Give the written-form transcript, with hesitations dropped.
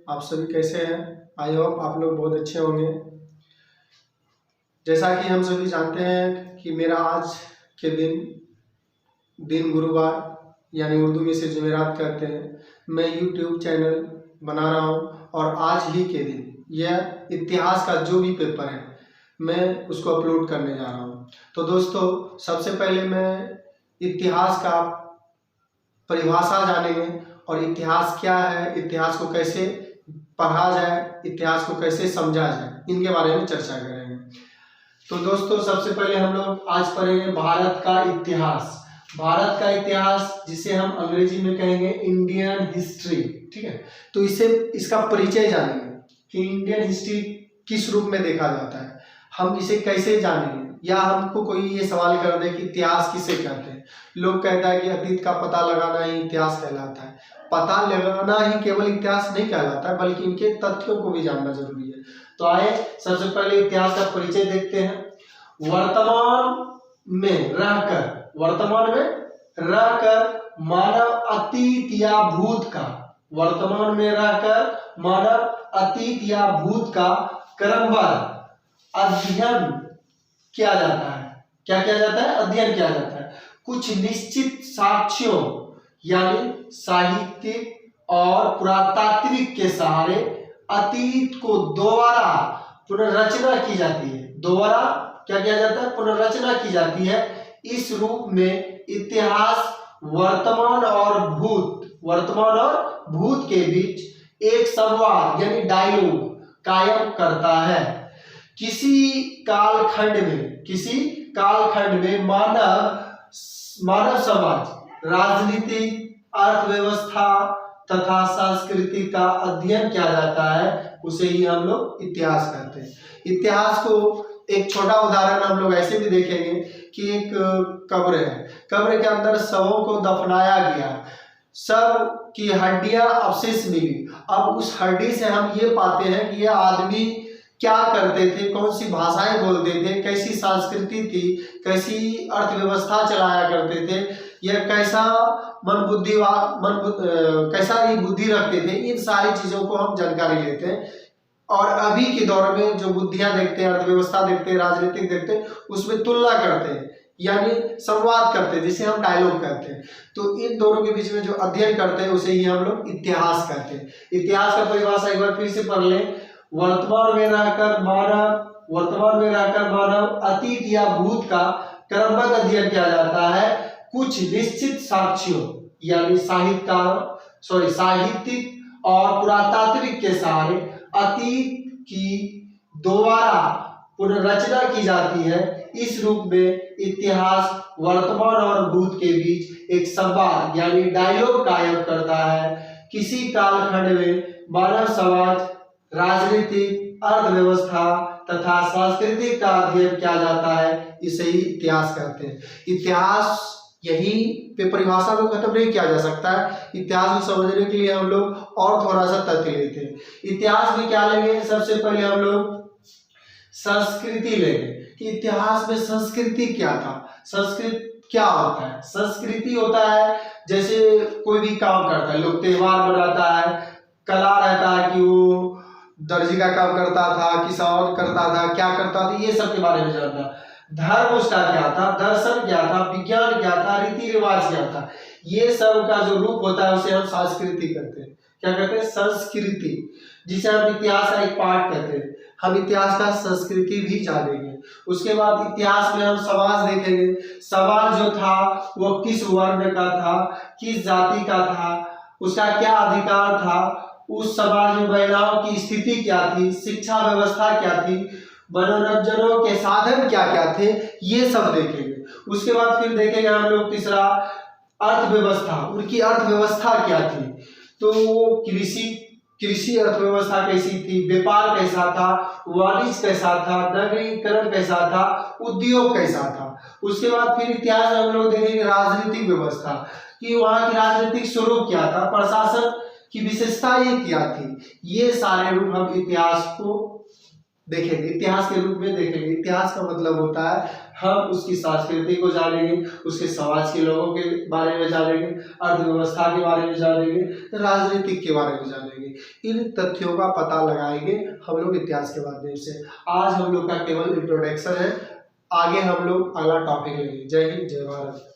आप सभी कैसे हैं? आई होप आप लोग बहुत अच्छे होंगे। जैसा कि हम सभी जानते हैं कि मेरा आज के दिन गुरुवार यानी उर्दू में से जुमेरात कहते हैं, मैं यूट्यूब चैनल बना रहा हूं और आज ही के दिन यह इतिहास का जो भी पेपर है मैं उसको अपलोड करने जा रहा हूं। तो दोस्तों, सबसे पहले मैं इतिहास का परिभाषा जानेंगे और इतिहास क्या है, इतिहास को कैसे पढ़ा जाए, इतिहास को कैसे समझा जाए, इनके बारे में चर्चा करेंगे। तो दोस्तों, सबसे पहले हम लोग आज पढ़ेंगे भारत का इतिहास। भारत का इतिहास जिसे हम अंग्रेजी में कहेंगे इंडियन हिस्ट्री, ठीक है। तो इसका परिचय जानेंगे कि इंडियन हिस्ट्री किस रूप में देखा जाता है, हम इसे कैसे जानेंगे, या हमको कोई ये सवाल कर दे कि इतिहास किसे कहते हैं। लोग कहता है कि अतीत का पता लगाना ही इतिहास कहलाता है। पता लगाना ही केवल इतिहास नहीं कहलाता है, बल्कि इनके तथ्यों को भी जानना जरूरी है। तो आए सबसे पहले इतिहास का परिचय देखते हैं। वर्तमान में रहकर मानव अतीत या भूत का, वर्तमान में रहकर मानव अतीत या भूत का क्रमबद्ध अध्ययन किया जाता है। क्या किया जाता है? अध्ययन किया जाता है। कुछ निश्चित साक्ष्यों यानी साहित्यिक और पुरातात्विक के सहारे अतीत को दोबारा पुनर्रचना की जाती है। दोबारा क्या किया जाता है? पुनर्रचना की जाती है। इस रूप में इतिहास वर्तमान और भूत के बीच एक संवाद यानी डायलॉग कायम करता है। किसी कालखंड में मानव समाज, राजनीति, अर्थव्यवस्था तथा संस्कृति का अध्ययन किया जाता है, उसे ही हम लोग इतिहास कहते हैं। इतिहास को एक छोटा उदाहरण हम लोग ऐसे भी देखेंगे कि एक कब्र है, कब्र के अंदर शवों को दफनाया गया, सब की हड्डियां अवशेष मिली। अब उस हड्डी से हम ये पाते हैं कि ये आदमी क्या करते थे, कौन सी भाषाएं बोलते थे, कैसी संस्कृति थी, कैसी अर्थव्यवस्था चलाया करते थे, यह कैसा कैसा ही बुद्धि रखते थे। इन सारी चीजों को हम जानकारी लेते हैं और अभी के दौर में जो बुद्धियां देखते हैं, अर्थव्यवस्था देखते हैं, राजनीतिक देखते हैं, उसमें तुलना करते हैं यानी संवाद करते हैं, जिसे हम डायलॉग कहते हैं। तो इन दोनों के बीच में जो अध्ययन करते हैं उसे ही हम लोग इतिहास कहते हैं। इतिहास का परिभाषा एक बार फिर से पढ़ लें। वर्तमान में रहकर मानव अतीत या भूत का क्रमबद्ध अध्ययन किया जाता है। कुछ निश्चित साक्ष्यों यानी साहित्यिक और पुरातात्विक के सहारे अतीत की दोबारा पुनर्रचना की जाती है। इस रूप में इतिहास वर्तमान और भूत के बीच एक संवाद यानी डायलॉग कायम करता है। किसी कालखंड में मानव समाज, राजनीति, अर्थव्यवस्था तथा संस्कृति का अध्ययन किया जाता है, इसे ही इतिहास कहते हैं। इतिहास यही पे परिभाषा को खत्म नहीं किया जा सकता है। इतिहास को समझने के लिए हम लोग और थोड़ा सा तथ्य लेते हैं। इतिहास में क्या लेंगे? सबसे पहले हम लोग संस्कृति लेंगे कि इतिहास में संस्कृति क्या था, संस्कृत क्या होता है। संस्कृति होता है जैसे कोई भी काम करता है, लोग त्योहार मनाता है, कला रहता है कि वो दर्जी का काम करता था, किसान करता था, क्या करता था, ये सब के बारे में जानता। धर्म उसका क्या था, दर्शन क्या था, विज्ञान क्या था, रीति रिवाज क्या था, ये सब का जो रूप होता है उसे हम संस्कृति कहते हैं। क्या कहते हैं? संस्कृति, जिसे हम इतिहास का एक पार्ट कहते हैं। हम इतिहास का संस्कृति भी जानेंगे। उसके बाद इतिहास में हम समाज देखेंगे। समाज जो था वो किस वर्ण का था, किस जाति का था, उसका क्या अधिकार था, उस समाज में महिलाओं की स्थिति क्या थी, शिक्षा व्यवस्था क्या थी, मनोरंजनों के साधन क्या क्या थे, ये सब देखेंगे। उसके बाद फिर देखेंगे हम लोग तीसरा अर्थव्यवस्था, उनकी अर्थव्यवस्था क्या थी। तो वो कृषि अर्थव्यवस्था कैसी थी, व्यापार कैसा था, वाणिज्य कैसा था, नगरीकरण कैसा था, उद्योग कैसा था। उसके बाद फिर इतिहास में हम लोग देखेंगे राजनीतिक व्यवस्था कि वहाँ की राजनीतिक स्वरूप क्या था, प्रशासन की विशेषताएं क्या थी। ये सारे रूप हम इतिहास को देखेंगे, इतिहास के रूप में देखेंगे। इतिहास का मतलब होता है हम उसकी संस्कृति को जानेंगे, उसके समाज के लोगों के बारे में जानेंगे, अर्थव्यवस्था के बारे में जानेंगे, राजनीतिक के बारे में जानेंगे। इन तथ्यों का पता लगाएंगे हम लोग इतिहास के माध्यम से। आज हम लोग का केवल इंट्रोडक्शन है, आगे हम लोग अगला टॉपिक लेंगे। जय हिंद, जय भारत।